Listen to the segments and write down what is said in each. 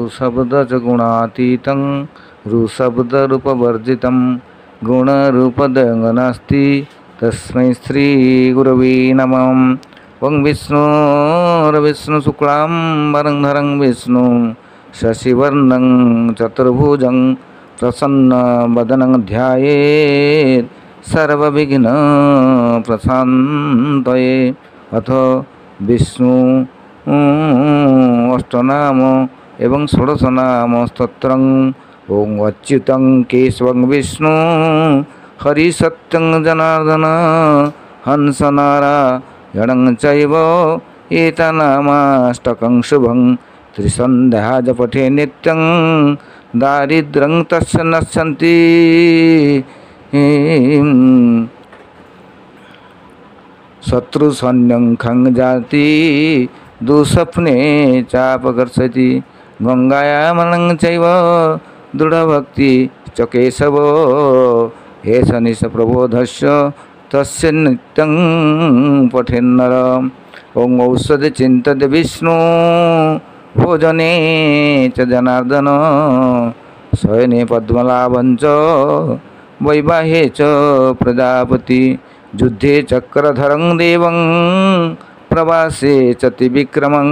शब्द च गुणातीतं ऋशब्द रूपवर्जितं गुणरूपदयं नास्ति तस्मै श्री गुरवे नमः। ओं विष्णुशुक्लाम्बरधरं विष्णु शशिवर्णं चतुर्भुजं प्रसन्नवदनं ध्यायेत् सर्वविघ्नप्रशान्तये। अथ विष्णु अष्टनाम एवं षोडशनाम स्तोत्रं। ओं अच्युतं केशवं विष्णु हरिसत्यं जनार्दन हंसनारायणं चैव एतन्नामाष्टकं शुभं त्रिसन्ध्या जपठे नित्यं दारिद्र्यं तस्य नश्यन्ति। शत्रुसैन्यं खं जाति दुःस्वप्ने चापकर्षति गङ्गायामनं चैव दृढभक्ति च केशव एष निश प्रबोधस्य तस्य नित्यं पठेन्नर। ओं औषधि चिन्तते विष्णु भोजने च जनार्दन शयने पद्मनाभं च वैवाहे च प्रजापति युद्धे चक्रधरं देवं प्रवासे च त्रिविक्रमं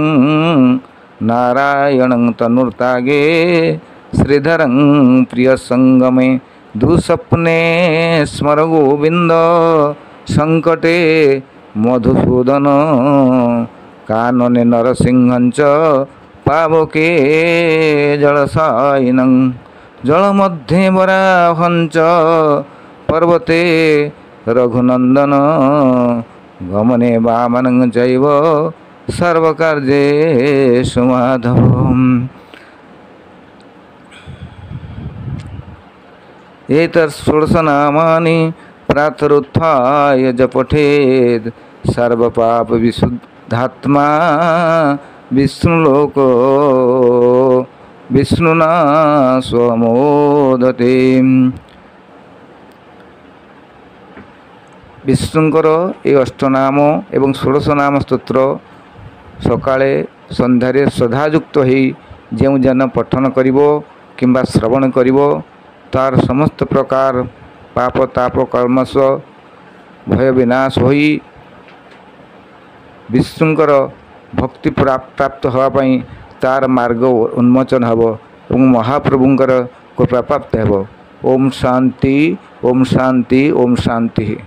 नारायणं तनुर्तागे श्रीधरं प्रियसंगमे दुःस्वप्ने स्मर गोविंद संकटे मधुसूदन कानने नरसिंहं च पावके जलसायिनं जलमध्ये वराहं च पर्वते रघुनंदन गमने वामनं चैव सर्वकार्येषु माधवम्। एतत्षोडशनामानि प्रातरुत्थाय जपठेत् सर्वपापविशुद्धात्मा विष्णुलोको विष्णुना स्वमोदते। विष्णुंकर ये अष्टनाम एवं षोडशनाम स्तोत्र सकाळे संध्यारे श्रद्धायुक्त हो जो जन पठन करिवो किंबा श्रवण करिवो तार समस्त प्रकार पाप ताप कर्मश भय विनाश होई विष्णुंकर भक्ति प्राप्त होगापाई तार मार्ग उन्मोचन हब और महाप्रभुंकर कृपा प्राप्त हब। ओम शांति ओम शांति ओम शांति।